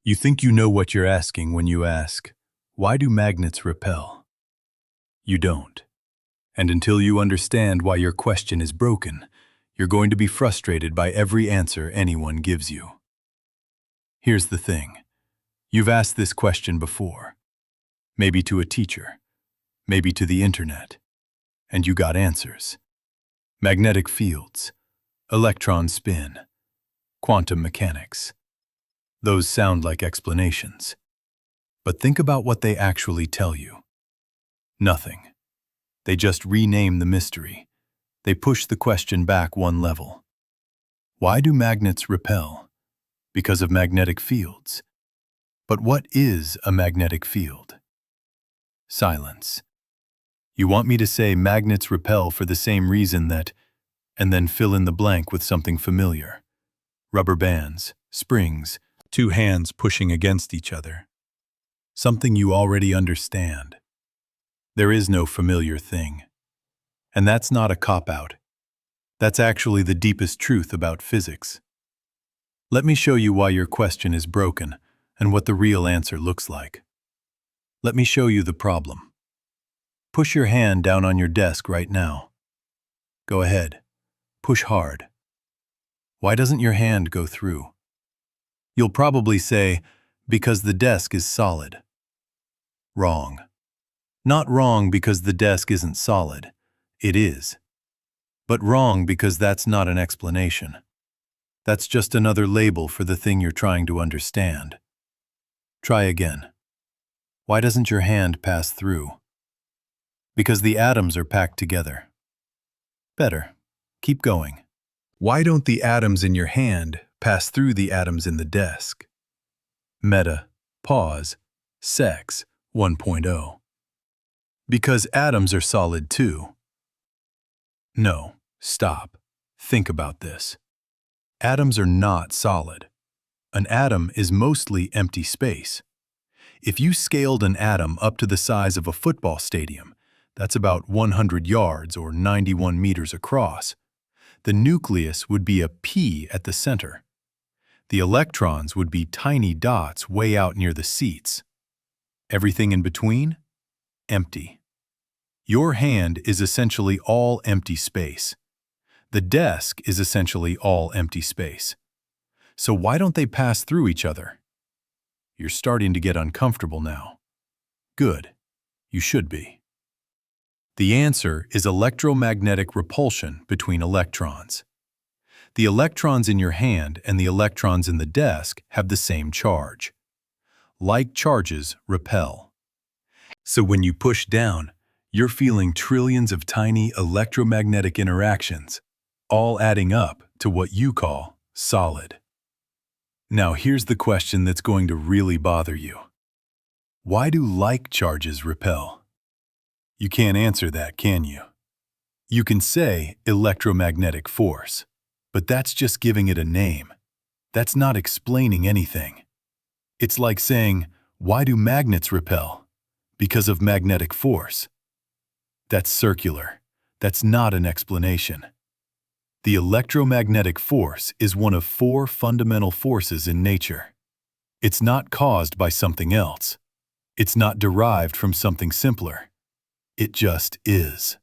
You think you know what you're asking when you ask, why do magnets repel? You don't. And until you understand why your question is broken, you're going to be frustrated by every answer anyone gives you. Here's the thing. You've asked this question before. Maybe to a teacher. Maybe to the internet. And you got answers. Magnetic fields. Electron spin. Quantum mechanics. Those sound like explanations. But think about what they actually tell you. Nothing. They just rename the mystery. They push the question back one level. Why do magnets repel? Because of magnetic fields. But what is a magnetic field? Silence. You want me to say magnets repel for the same reason that, and then fill in the blank with something familiar. Rubber bands, springs, two hands pushing against each other. Something you already understand. There is no familiar thing. And that's not a cop-out. That's actually the deepest truth about physics. Let me show you why your question is broken and what the real answer looks like. Let me show you the problem. Push your hand down on your desk right now. Go ahead. Push hard. Why doesn't your hand go through? You'll probably say, because the desk is solid. Wrong. Not wrong because the desk isn't solid. It is. But wrong because that's not an explanation. That's just another label for the thing you're trying to understand. Try again. Why doesn't your hand pass through? Because the atoms are packed together. Better. Keep going. Why don't the atoms in your hand pass through the atoms in the desk? Meta, pause, sex 1.0. Because atoms are solid too. No, stop. Think about this. Atoms are not solid. An atom is mostly empty space. If you scaled an atom up to the size of a football stadium, that's about 100 yards or 91 meters across, the nucleus would be a P at the center. The electrons would be tiny dots way out near the seats. Everything in between? Empty. Your hand is essentially all empty space. The desk is essentially all empty space. So why don't they pass through each other? You're starting to get uncomfortable now. Good. You should be. The answer is electromagnetic repulsion between electrons. The electrons in your hand and the electrons in the desk have the same charge. Like charges repel. So when you push down, you're feeling trillions of tiny electromagnetic interactions, all adding up to what you call solid. Now here's the question that's going to really bother you. Why do like charges repel? You can't answer that, can you? You can say electromagnetic force, but that's just giving it a name. That's not explaining anything. It's like saying, why do magnets repel? Because of magnetic force. That's circular. That's not an explanation. The electromagnetic force is one of 4 fundamental forces in nature. It's not caused by something else. It's not derived from something simpler. It just is.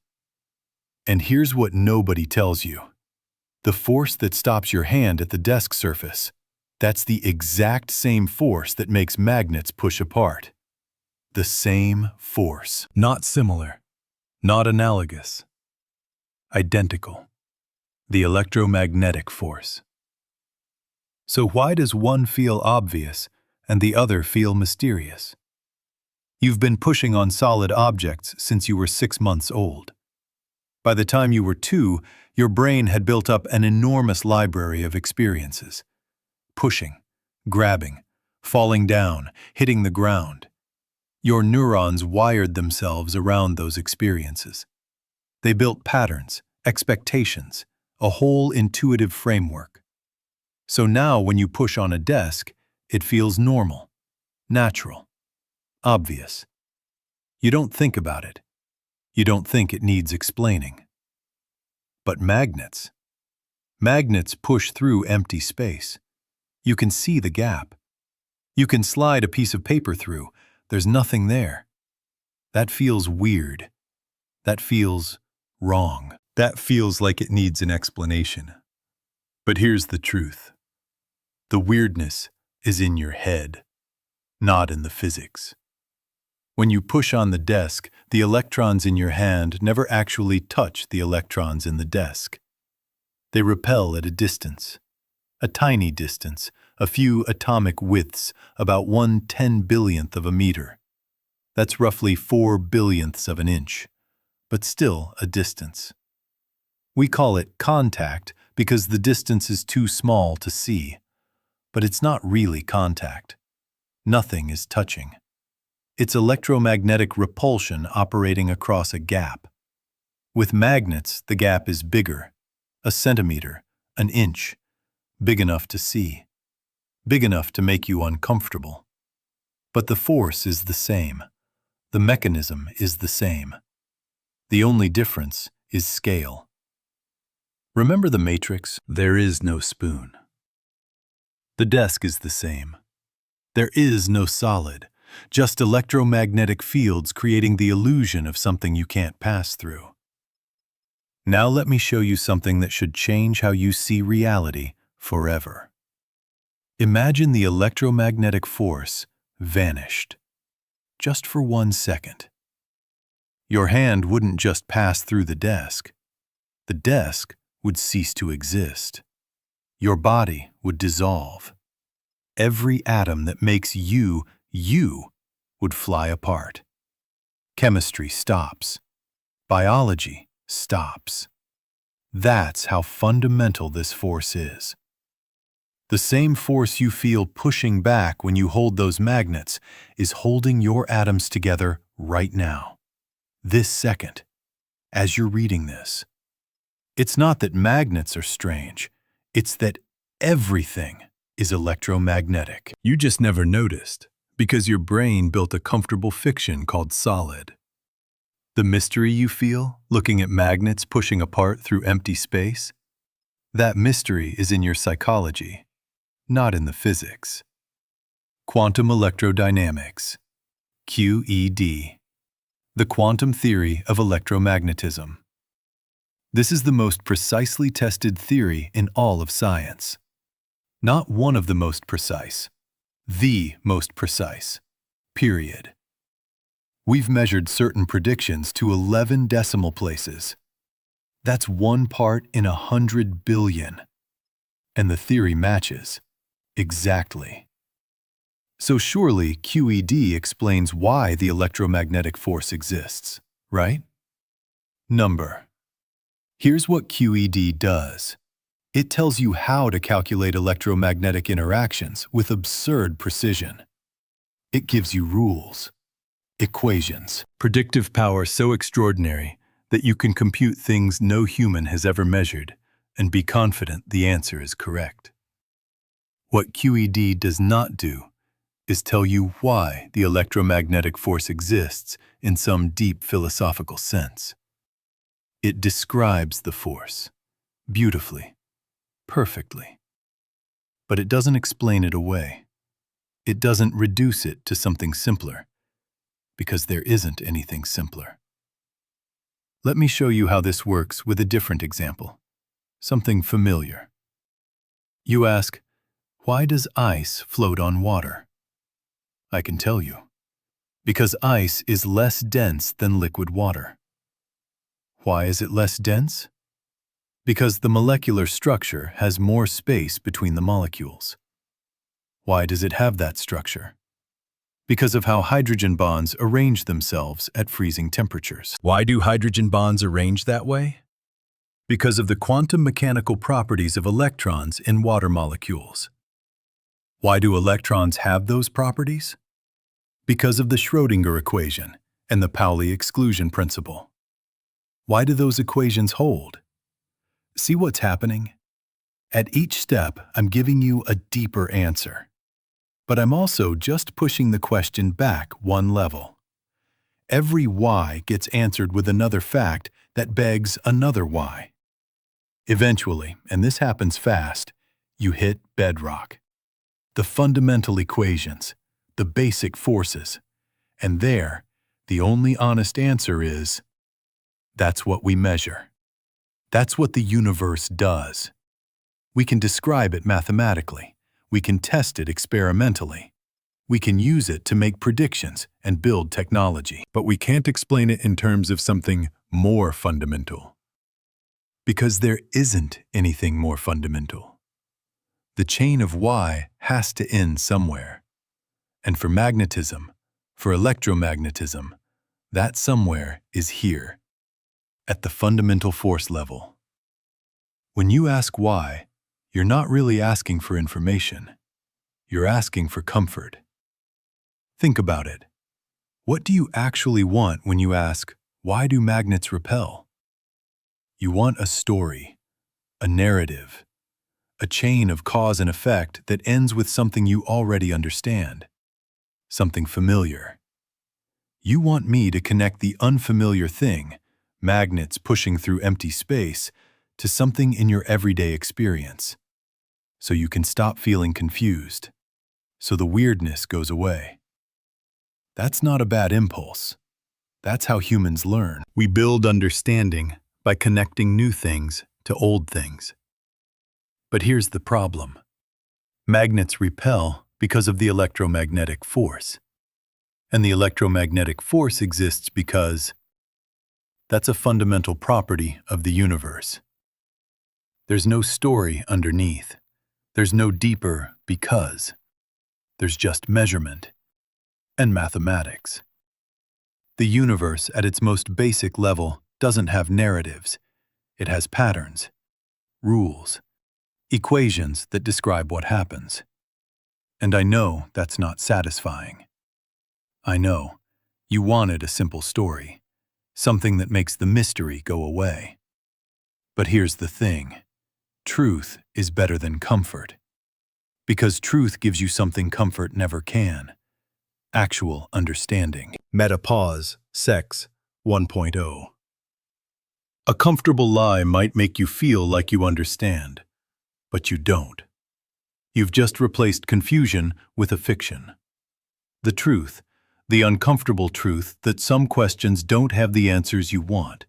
And here's what nobody tells you. The force that stops your hand at the desk surface, that's the exact same force that makes magnets push apart. The same force. Not similar. Not analogous. Identical. The electromagnetic force. So why does one feel obvious and the other feel mysterious? You've been pushing on solid objects since you were 6 months old. By the time you were 2, your brain had built up an enormous library of experiences. Pushing, grabbing, falling down, hitting the ground. Your neurons wired themselves around those experiences. They built patterns, expectations, a whole intuitive framework. So now when you push on a desk, it feels normal, natural. Obvious. You don't think about it. You don't think it needs explaining. But magnets. Magnets push through empty space. You can see the gap. You can slide a piece of paper through. There's nothing there. That feels weird. That feels wrong. That feels like it needs an explanation. But here's the truth. The weirdness is in your head, not in the physics. When you push on the desk, the electrons in your hand never actually touch the electrons in the desk. They repel at a distance, a tiny distance, a few atomic widths, about 1/10,000,000th of a meter. That's roughly 4/1000,000ths of an inch, but still a distance. We call it contact because the distance is too small to see, but it's not really contact. Nothing is touching. It's electromagnetic repulsion operating across a gap. With magnets, the gap is bigger, a centimeter, an inch, big enough to see, big enough to make you uncomfortable. But the force is the same. The mechanism is the same. The only difference is scale. Remember the matrix? There is no spoon. The desk is the same. There is no solid, just electromagnetic fields creating the illusion of something you can't pass through. Now let me show you something that should change how you see reality forever. Imagine the electromagnetic force vanished, just for 1 second. Your hand wouldn't just pass through the desk. The desk would cease to exist. Your body would dissolve. Every atom that makes you would fly apart. Chemistry stops. Biology stops. That's how fundamental this force is. The same force you feel pushing back when you hold those magnets is holding your atoms together right now, this second, as you're reading this. It's not that magnets are strange, it's that everything is electromagnetic. You just never noticed, because your brain built a comfortable fiction called solid. The mystery you feel, looking at magnets pushing apart through empty space, that mystery is in your psychology, not in the physics. Quantum electrodynamics, QED, the quantum theory of electromagnetism. This is the most precisely tested theory in all of science. Not one of the most precise, the most precise, period. We've measured certain predictions to 11 decimal places. That's 1 part in 100 billion. And the theory matches. Exactly. So surely QED explains why the electromagnetic force exists, right? Number. Here's what QED does. It tells you how to calculate electromagnetic interactions with absurd precision. It gives you rules, equations, predictive power so extraordinary that you can compute things no human has ever measured and be confident the answer is correct. What QED does not do is tell you why the electromagnetic force exists in some deep philosophical sense. It describes the force beautifully, perfectly. But it doesn't explain it away. It doesn't reduce it to something simpler, because there isn't anything simpler. Let me show you how this works with a different example, something familiar. You ask, why does ice float on water? I can tell you. Because ice is less dense than liquid water. Why is it less dense? Because the molecular structure has more space between the molecules. Why does it have that structure? Because of how hydrogen bonds arrange themselves at freezing temperatures. Why do hydrogen bonds arrange that way? Because of the quantum mechanical properties of electrons in water molecules. Why do electrons have those properties? Because of the Schrödinger equation and the Pauli exclusion principle. Why do those equations hold? See what's happening? At each step, I'm giving you a deeper answer. But I'm also just pushing the question back one level. Every why gets answered with another fact that begs another why. Eventually, and this happens fast, you hit bedrock. the fundamental equations, the basic forces. And there, the only honest answer is, that's what we measure. That's what the universe does. We can describe it mathematically. We can test it experimentally. We can use it to make predictions and build technology. But we can't explain it in terms of something more fundamental. Because there isn't anything more fundamental. The chain of why has to end somewhere. And for magnetism, for electromagnetism, that somewhere is here, at the fundamental force level. When you ask why, you're not really asking for information. You're asking for comfort. Think about it. What do you actually want when you ask, why do magnets repel? You want a story, a narrative, a chain of cause and effect that ends with something you already understand, something familiar. You want me to connect the unfamiliar thing, magnets pushing through empty space, to something in your everyday experience, so you can stop feeling confused, so the weirdness goes away. That's not a bad impulse. That's how humans learn. We build understanding by connecting new things to old things. But here's the problem. Magnets repel because of the electromagnetic force. And the electromagnetic force exists because that's a fundamental property of the universe. There's no story underneath. There's no deeper because. There's just measurement and mathematics. The universe, at its most basic level, doesn't have narratives. It has patterns, rules, equations that describe what happens. And I know that's not satisfying. I know you wanted a simple story, something that makes the mystery go away. But here's the thing. Truth is better than comfort. Because truth gives you something comfort never can. Actual understanding. Metapause, Sex 1.0. A comfortable lie might make you feel like you understand, but you don't. You've just replaced confusion with a fiction. The truth, the uncomfortable truth that some questions don't have the answers you want.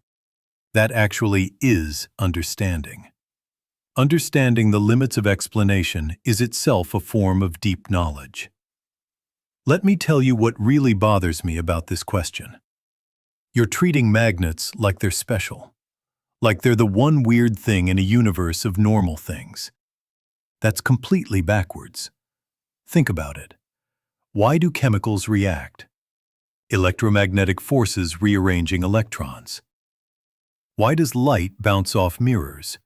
That actually is understanding. Understanding the limits of explanation is itself a form of deep knowledge. Let me tell you what really bothers me about this question. You're treating magnets like they're special, like they're the one weird thing in a universe of normal things. That's completely backwards. Think about it. Why do chemicals react? Electromagnetic forces rearranging electrons. Why does light bounce off mirrors?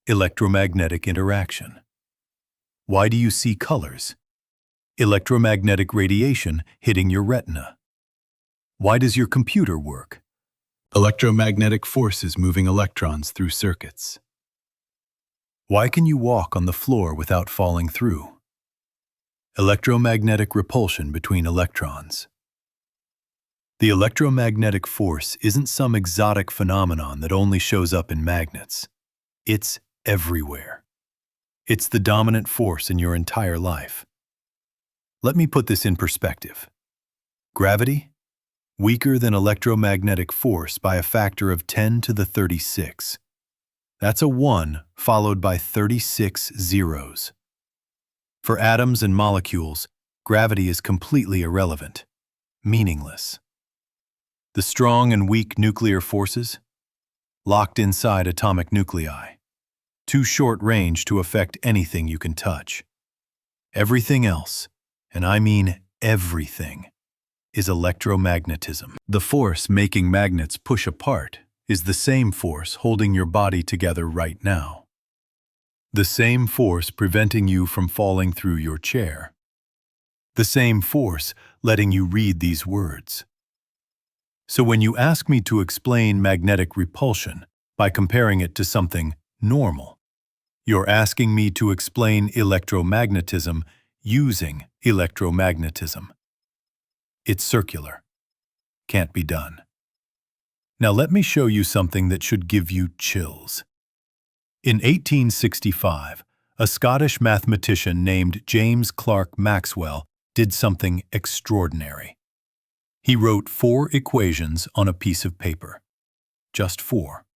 Electromagnetic interaction. Why do you see colors? Electromagnetic radiation hitting your retina. Why does your computer work? Electromagnetic forces moving electrons through circuits. Why can you walk on the floor without falling through? Electromagnetic repulsion between electrons. The electromagnetic force isn't some exotic phenomenon that only shows up in magnets. It's everywhere. It's the dominant force in your entire life. Let me put this in perspective. Gravity? Weaker than electromagnetic force by a factor of 10 to the 36. That's a 1 followed by 36 zeros. For atoms and molecules, gravity is completely irrelevant, meaningless. The strong and weak nuclear forces? Locked inside atomic nuclei. Too short range to affect anything you can touch. Everything else, and I mean everything, is electromagnetism. The force making magnets push apart is the same force holding your body together right now. The same force preventing you from falling through your chair. The same force letting you read these words. So when you ask me to explain magnetic repulsion by comparing it to something normal, you're asking me to explain electromagnetism using electromagnetism. It's circular. Can't be done. Now let me show you something that should give you chills. In 1865, A Scottish mathematician named James Clerk Maxwell did something extraordinary. He wrote 4 equations on a piece of paper. Just 4.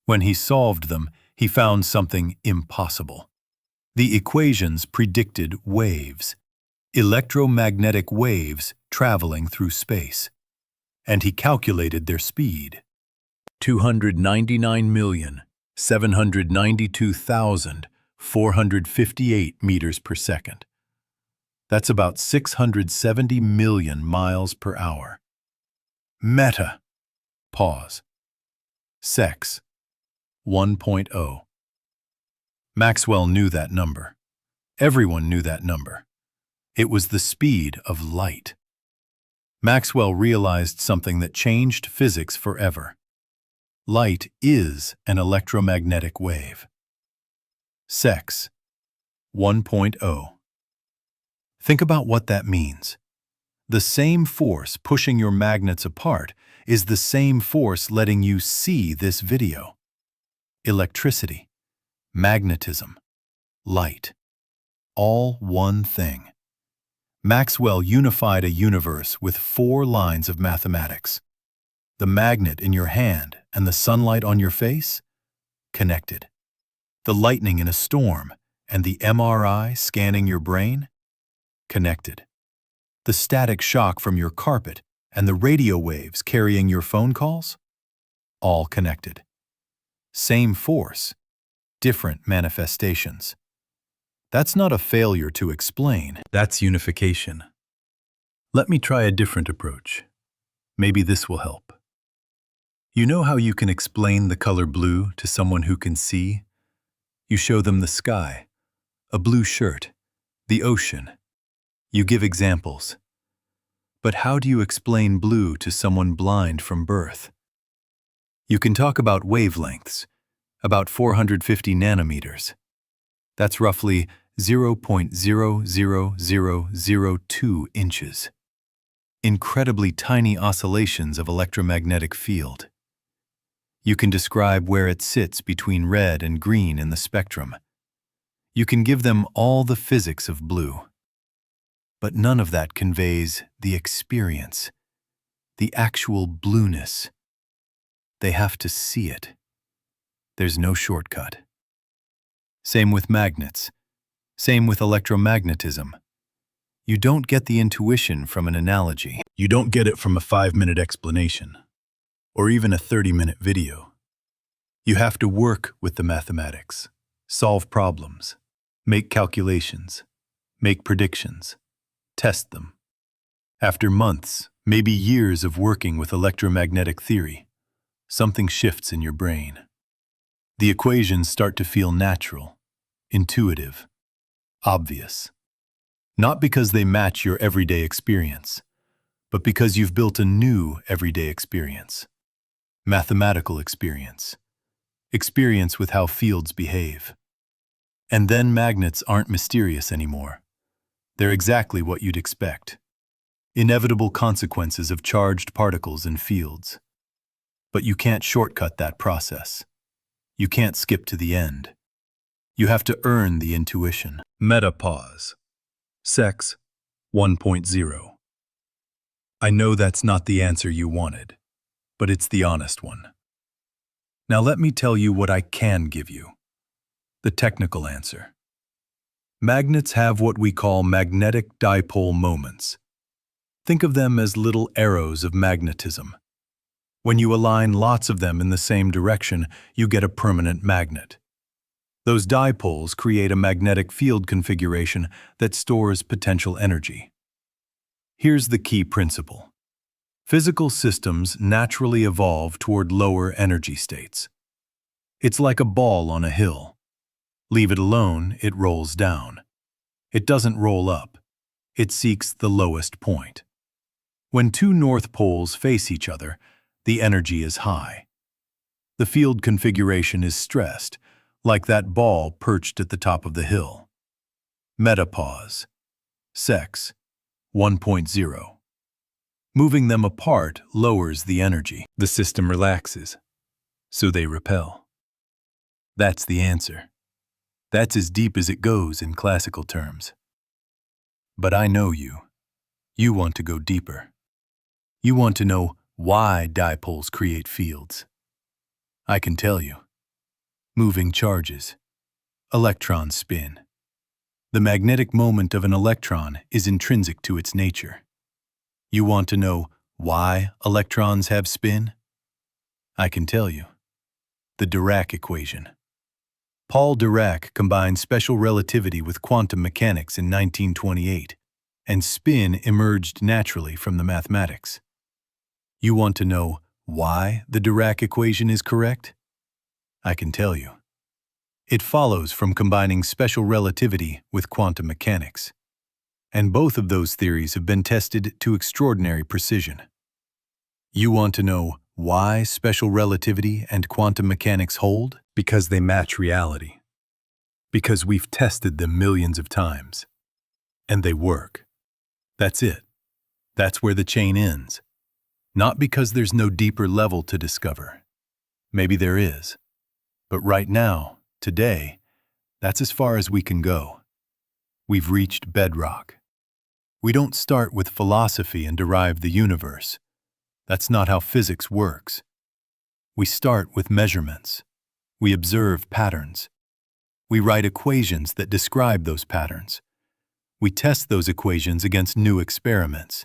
When he solved them, he found something impossible. The equations predicted waves, electromagnetic waves traveling through space, and he calculated their speed. 299,792,458 meters per second. That's about 670 million miles per hour. Meta. Pause. Sex. 1.0. Maxwell knew that number. Everyone knew that number. It was the speed of light. Maxwell realized something that changed physics forever. Light is an electromagnetic wave. Sex. 1.0. Think about what that means. The same force pushing your magnets apart is the same force letting you see this video. Electricity, magnetism, light. All one thing. Maxwell unified a universe with 4 lines of mathematics. The magnet in your hand and the sunlight on your face? Connected. The lightning in a storm and the MRI scanning your brain? Connected. The static shock from your carpet and the radio waves carrying your phone calls? All connected. Same force, different manifestations. That's not a failure to explain. That's unification. Let me try a different approach. Maybe this will help. You know how you can explain the color blue to someone who can see? You show them the sky, a blue shirt, the ocean. You give examples. But how do you explain blue to someone blind from birth? You can talk about wavelengths, about 450 nanometers. That's roughly 0.00002 inches. Incredibly tiny oscillations of electromagnetic field. You can describe where it sits between red and green in the spectrum. You can give them all the physics of blue. But none of that conveys the experience, the actual blueness. They have to see it. There's no shortcut. Same with magnets. Same with electromagnetism. You don't get the intuition from an analogy. You don't get it from a 5-minute explanation, or even a 30-minute video. You have to work with the mathematics, solve problems, make calculations, make predictions. Test them. After months, maybe years of working with electromagnetic theory, something shifts in your brain. The equations start to feel natural, intuitive, obvious. Not because they match your everyday experience, but because you've built a new everyday experience. Mathematical experience. Experience with how fields behave. And then magnets aren't mysterious anymore. They're exactly what you'd expect. Inevitable consequences of charged particles in fields. But you can't shortcut that process. You can't skip to the end. You have to earn the intuition. Metapause. Sex 1.0. I know that's not the answer you wanted, but it's the honest one. Now let me tell you what I can give you. The technical answer. Magnets have what we call magnetic dipole moments. Think of them as little arrows of magnetism. When you align lots of them in the same direction, you get a permanent magnet. Those dipoles create a magnetic field configuration that stores potential energy. Here's the key principle. Physical systems naturally evolve toward lower energy states. It's like a ball on a hill. Leave it alone, it rolls down. It doesn't roll up. It seeks the lowest point. When 2 north poles face each other, the energy is high. The field configuration is stressed, like that ball perched at the top of the hill. Metapause. Sex 1.0. Moving them apart lowers the energy. The system relaxes, so they repel. That's the answer. That's as deep as it goes in classical terms. But I know you. You want to go deeper. You want to know why dipoles create fields. I can tell you. Moving charges. Electrons spin. The magnetic moment of an electron is intrinsic to its nature. You want to know why electrons have spin? I can tell you. The Dirac equation. Paul Dirac combined special relativity with quantum mechanics in 1928, and spin emerged naturally from the mathematics. You want to know why the Dirac equation is correct? I can tell you. It follows from combining special relativity with quantum mechanics. And both of those theories have been tested to extraordinary precision. You want to know why special relativity and quantum mechanics hold? Because they match reality. Because we've tested them millions of times. And they work. That's it. That's where the chain ends. Not because there's no deeper level to discover. Maybe there is. But right now, today, that's as far as we can go. We've reached bedrock. We don't start with philosophy and derive the universe. That's not how physics works. We start with measurements. We observe patterns. We write equations that describe those patterns. We test those equations against new experiments.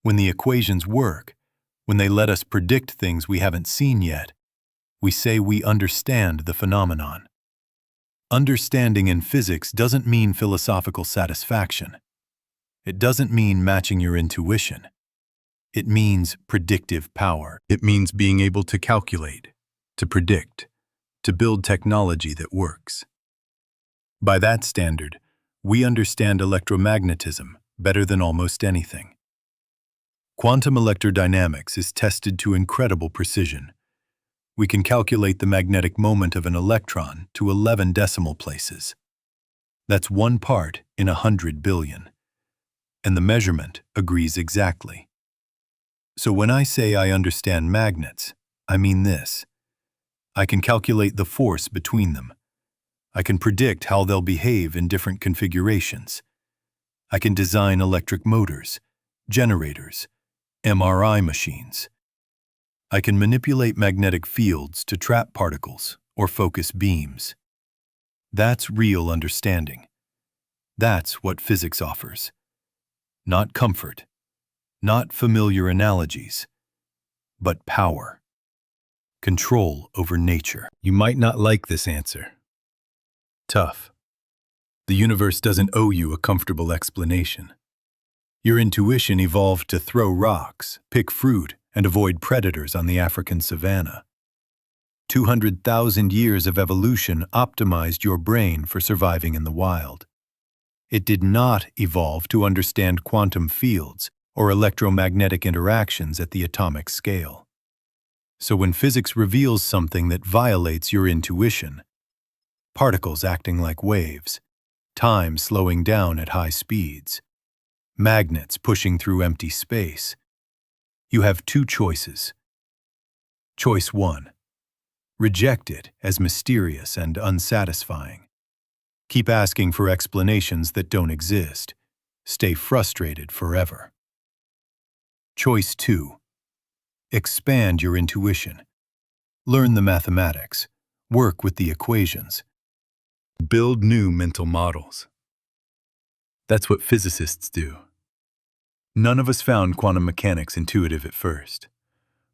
When the equations work, when they let us predict things we haven't seen yet, we say we understand the phenomenon. Understanding in physics doesn't mean philosophical satisfaction. It doesn't mean matching your intuition. It means predictive power. It means being able to calculate, to predict, to build technology that works. By that standard, we understand electromagnetism better than almost anything. Quantum electrodynamics is tested to incredible precision. We can calculate the magnetic moment of an electron to 11 decimal places. That's 1 part in 100 billion. And the measurement agrees exactly. So when I say I understand magnets, I mean this. I can calculate the force between them. I can predict how they'll behave in different configurations. I can design electric motors, generators, MRI machines. I can manipulate magnetic fields to trap particles or focus beams. That's real understanding. That's what physics offers. Not comfort, not familiar analogies, but power. Control over nature. You might not like this answer. Tough. The universe doesn't owe you a comfortable explanation. Your intuition evolved to throw rocks, pick fruit, and avoid predators on the African savanna. 200,000 years of evolution optimized your brain for surviving in the wild. It did not evolve to understand quantum fields or electromagnetic interactions at the atomic scale. So when physics reveals something that violates your intuition, particles acting like waves, time slowing down at high speeds, magnets pushing through empty space, you have 2 choices. Choice 1. Reject it as mysterious and unsatisfying. Keep asking for explanations that don't exist. Stay frustrated forever. Choice 2. Expand your intuition. Learn the mathematics. Work with the equations. Build new mental models. That's what physicists do. None of us found quantum mechanics intuitive at first.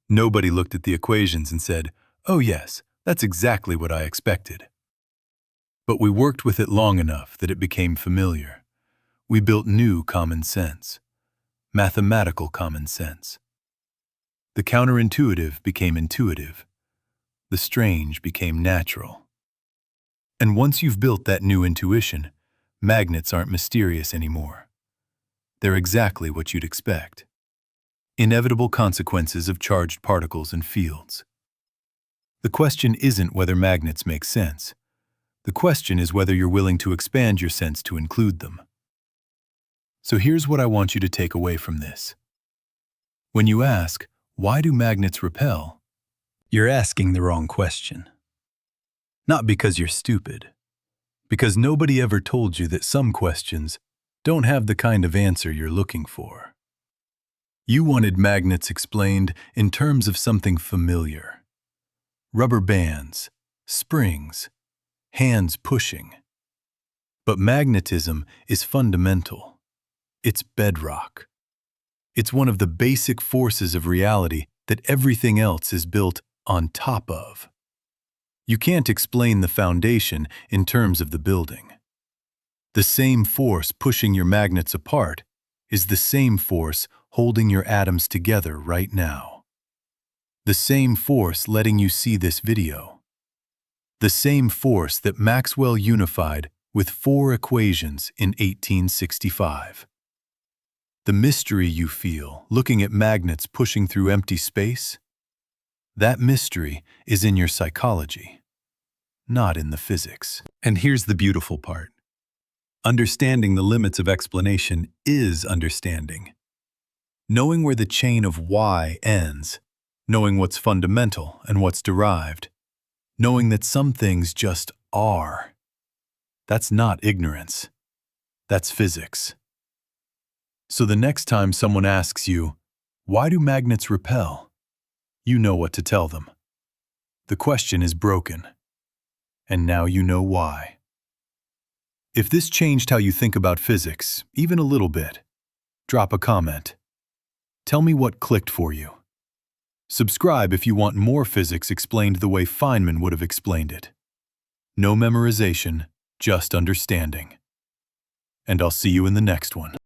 Nobody looked at the equations and said, "Oh yes, that's exactly what I expected." But we worked with it long enough that it became familiar. We built new common sense. Mathematical common sense. The counterintuitive became intuitive. The strange became natural. And once you've built that new intuition, magnets aren't mysterious anymore. They're exactly what you'd expect. Inevitable consequences of charged particles and fields. The question isn't whether magnets make sense. The question is whether you're willing to expand your sense to include them. So here's what I want you to take away from this. When you ask, why do magnets repel? You're asking the wrong question. Not because you're stupid, Because nobody ever told you that some questions don't have the kind of answer you're looking for. You wanted magnets explained in terms of something familiar. Rubber bands, springs, hands pushing. But magnetism is fundamental. It's bedrock. It's one of the basic forces of reality that everything else is built on top of. You can't explain the foundation in terms of the building. The same force pushing your magnets apart is the same force holding your atoms together right now. The same force letting you see this video. The same force that Maxwell unified with 4 equations in 1865. The mystery you feel looking at magnets pushing through empty space, that mystery is in your psychology, not in the physics. And here's the beautiful part. Understanding the limits of explanation is understanding. Knowing where the chain of why ends, knowing what's fundamental and what's derived, knowing that some things just are. That's not ignorance. That's physics. So the next time someone asks you, why do magnets repel? You know what to tell them. The question is broken. And now you know why. If this changed how you think about physics, even a little bit, drop a comment. Tell me what clicked for you. Subscribe if you want more physics explained the way Feynman would have explained it. No memorization, just understanding. And I'll see you in the next one.